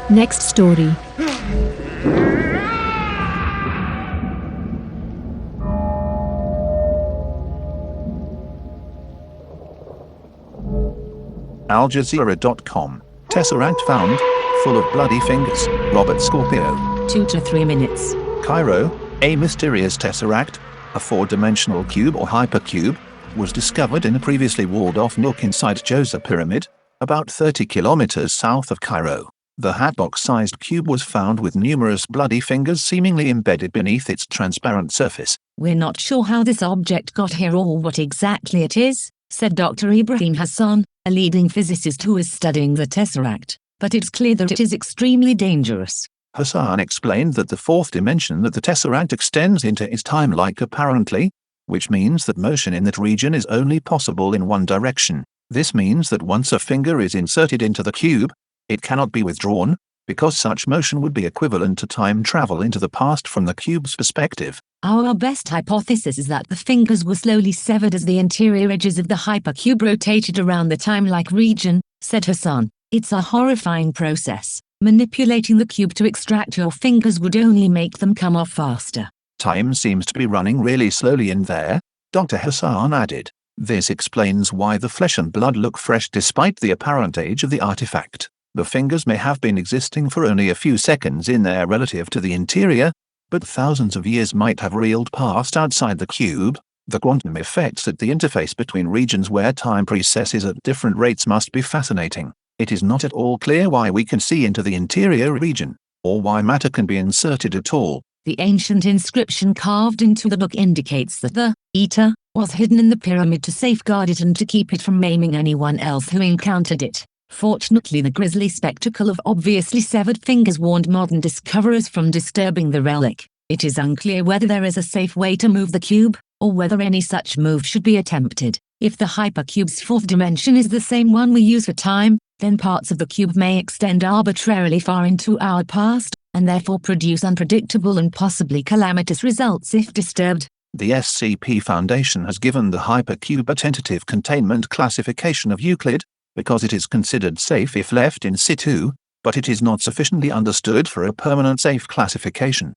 Next story. AlJazeera.com. Tesseract found, full of bloody fingers. Robert Scorpio. 2 to 3 minutes. Cairo, a mysterious tesseract, a four-dimensional cube or hypercube, was discovered in a previously walled-off nook inside Djoser Pyramid, about 30 kilometers south of Cairo. The hatbox-sized cube was found with numerous bloody fingers seemingly embedded beneath its transparent surface. We're not sure how this object got here or what exactly it is, said Dr. Ibrahim Hassan, a leading physicist who is studying the Tesseract, but it's clear that it is extremely dangerous. Hassan explained that the fourth dimension that the Tesseract extends into is time-like apparently, which means that motion in that region is only possible in one direction. This means that once a finger is inserted into the cube, it cannot be withdrawn, because such motion would be equivalent to time travel into the past from the cube's perspective. Our best hypothesis is that the fingers were slowly severed as the interior edges of the hypercube rotated around the time-like region, said Hassan. It's a horrifying process. Manipulating the cube to extract your fingers would only make them come off faster. Time seems to be running really slowly in there, Dr. Hassan added. This explains why the flesh and blood look fresh despite the apparent age of the artifact. The fingers may have been existing for only a few seconds in there relative to the interior, but thousands of years might have reeled past outside the cube. The quantum effects at the interface between regions where time precesses at different rates must be fascinating. It is not at all clear why we can see into the interior region, or why matter can be inserted at all. The ancient inscription carved into the book indicates that the Eta was hidden in the pyramid to safeguard it and to keep it from maiming anyone else who encountered it. Fortunately, the grisly spectacle of obviously severed fingers warned modern discoverers from disturbing the relic. It is unclear whether there is a safe way to move the cube, or whether any such move should be attempted. If the hypercube's fourth dimension is the same one we use for time, then parts of the cube may extend arbitrarily far into our past, and therefore produce unpredictable and possibly calamitous results if disturbed. The SCP Foundation has given the hypercube a tentative containment classification of Euclid, because it is considered safe if left in situ, but it is not sufficiently understood for a permanent safe classification.